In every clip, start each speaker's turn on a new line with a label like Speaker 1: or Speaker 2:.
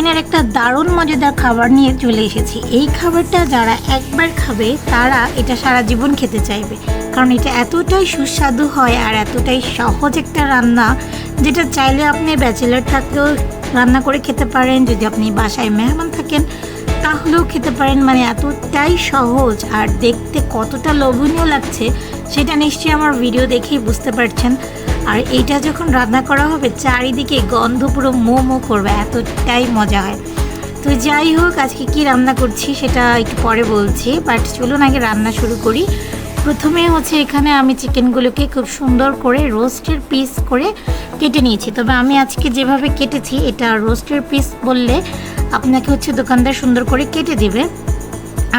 Speaker 1: চিকেনের একটা দারুণ মজাদার খাবার নিয়ে চলে এসেছি। এই খাবারটা যারা একবার খাবে তারা এটা সারা জীবন খেতে চাইবে, কারণ এটা এতটাই সুস্বাদু হয় আর এতটাই সহজ একটা রান্না, যেটা চাইলে আপনি ব্যাচেলার থাকলেও রান্না করে খেতে পারেন, যদি আপনি বাসায় মেহমান থাকেন তাহলেও খেতে পারেন। মানে এতটাই সহজ আর দেখতে কতটা লোভনীয় লাগছে সেটা নিশ্চয়ই আমার ভিডিও দেখেই বুঝতে পারছেন। আর এইটা যখন রান্না করা হবে চারিদিকে গন্ধ পুরো মো করবে, এতটাই মজা হয়। তো যাই হোক, আজকে কি রান্না করছি সেটা একটু পরে বলছি, বাট চলুন আগে রান্না শুরু করি। প্রথমে হচ্ছে এখানে আমি চিকেনগুলোকে খুব সুন্দর করে রোস্টের পিস করে কেটে নিয়েছি। তবে আমি আজকে যেভাবে কেটেছি এটা রোস্টের পিস বললে আপনাকে হচ্ছে দোকানদার সুন্দর করে কেটে দেবে।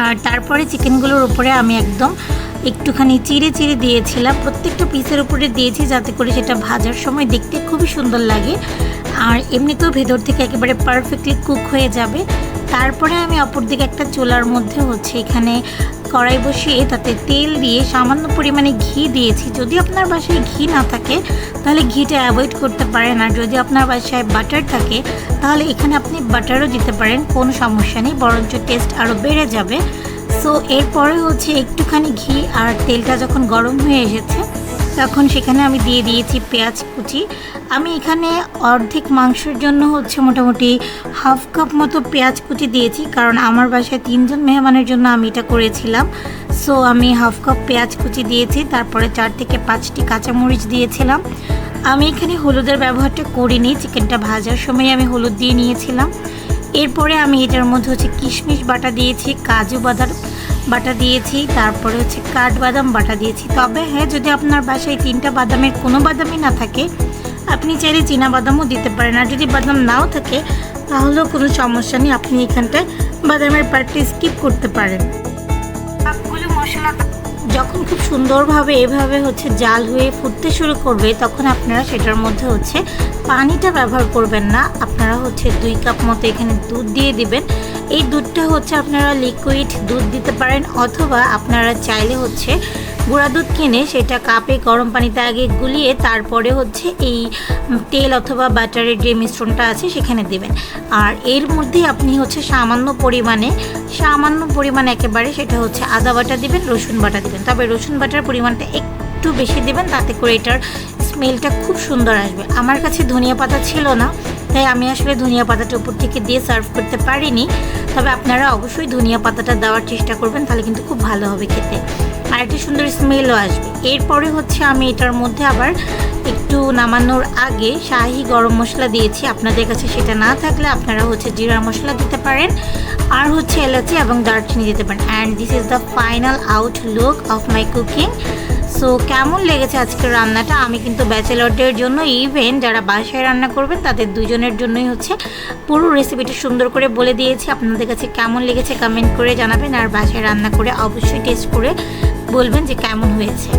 Speaker 1: আর তারপরে চিকেনগুলোর উপরে আমি একদম একটুখানি চিড়ে চিড়ে দিয়েছিলাম, প্রত্যেকটা পিসের উপরে দিয়েছি যাতে করে সেটা ভাজার সময় দেখতে খুবই সুন্দর লাগে আর এমনিতেও ভেতর থেকে একেবারে পারফেক্টলি কুক হয়ে যাবে। তারপরে আমি অপর দিকে একটা চুলার মধ্যে হচ্ছে এখানে কড়াই বসিয়ে তাতে তেল দিয়ে সামান্য পরিমাণে ঘি দিয়েছি। যদি আপনার বাসায় ঘি না থাকে তাহলে ঘিটা অ্যাভয়েড করতে পারেন, আর যদি আপনার বাসায় বাটার থাকে তাহলে এখানে আপনি বাটারও দিতে পারেন, কোনো সমস্যা নেই, বরঞ্চ টেস্ট আরও বেড়ে যাবে। সো এরপরে হচ্ছে একটুখানি ঘি আর তেলটা যখন গরম হয়ে এসেছে তখন সেখানে আমি দিয়ে দিয়েছি পেঁয়াজ কুচি। আমি এখানে অর্ধেক মাংসের জন্য হচ্ছে মোটামুটি হাফ কাপ মতো পেঁয়াজ কুচি দিয়েছি, কারণ আমার বাসায় 3 জন মেহমানের জন্য আমি এটা করেছিলাম। সো আমি হাফ কাপ পেঁয়াজ কুচি দিয়েছি, তারপরে 4 থেকে 5টি কাঁচামরিচ দিয়েছিলাম। আমি এখানে হলুদের ব্যবহারটা করিনি, চিকেনটা ভাজার সময় আমি হলুদ দিয়ে নিয়েছিলাম। এরপরে আমি এটার মধ্যে হচ্ছে কিশমিশ বাটা দিয়েছি, কাজু বাদাম বাটা দিয়েছি, তারপরে হচ্ছে কাঠবাদাম বাটা দিয়েছি। তবে হ্যাঁ, যদি আপনার বাসায় 3টা বাদামের কোনো বাদামই না থাকে আপনি চাইলে চীনা বাদামও দিতে পারেন, আর যদি বাদাম নাও থাকে তাহলেও কোনো সমস্যা নেই, আপনি এখানটায় বাদামের পার্টটি স্কিপ করতে পারেন। সবগুলো মশলা যখন খুব সুন্দরভাবে এভাবে হচ্ছে জাল হয়ে ফুটতে শুরু করবে তখন আপনারা সেটার মধ্যে হচ্ছে পানিটা ব্যবহার করবেন না, আপনারা হচ্ছে 2 কাপ মতো এখানে দুধ দিয়ে দিবেন। এই দুধটা হচ্ছে আপনারা লিকুইড দুধ দিতে পারেন, অথবা আপনারা চাইলে হচ্ছে গুঁড়া দুধ কিনে সেটা কাপে গরম পানিতে আগে গুলিয়ে তারপরে হচ্ছে এই তেল অথবা বাটারের যে মিশ্রণটা আছে সেখানে দেবেন। আর এর মধ্যে আপনি হচ্ছে সামান্য পরিমাণে একেবারে সেটা হচ্ছে আদা বাটা দিবেন, রসুন বাটা দিবেন। তবে রসুন বাটার পরিমাণটা একটু বেশি দেবেন, তাতে করে এটার স্মেলটা খুব সুন্দর আসবে। আমার কাছে ধনিয়া পাতা ছিল না, তাই আমি আসলে ধনিয়া পাতাটা উপর থেকে দিয়ে সার্ভ করতে পারিনি। তবে আপনারা অবশ্যই ধনিয়া পাতাটা দেওয়ার চেষ্টা করবেন, তাহলে কিন্তু খুব ভালো হবে খেতে, আর একটা সুন্দর স্মেলও আসবে। এরপরে হচ্ছে আমি এটার মধ্যে আবার একটু নামানোর আগে শাহি গরম মশলা দিয়েছি, আপনাদের কাছে সেটা না থাকলে আপনারা হচ্ছে জিরা মশলা দিতে পারেন, আর হচ্ছে এলাচি এবং দারচিনি দিতে পারেন। And this is the final Outlook of my cooking. So কেমন লেগেছে আজকের রান্নাটা? আমি কিন্তু ব্যাচেলরদের জন্য, ইভেন যারা বাসায় রান্না করবেন তাদের 2 জনের জন্যই হচ্ছে পুরো রেসিপিটা সুন্দর করে বলে দিয়েছি। আপনাদের কাছে কেমন লেগেছে কমেন্ট করে জানাবেন, আর বাসায় রান্না করে অবশ্যই টেস্ট করে বলবেন যে কেমন হয়েছে।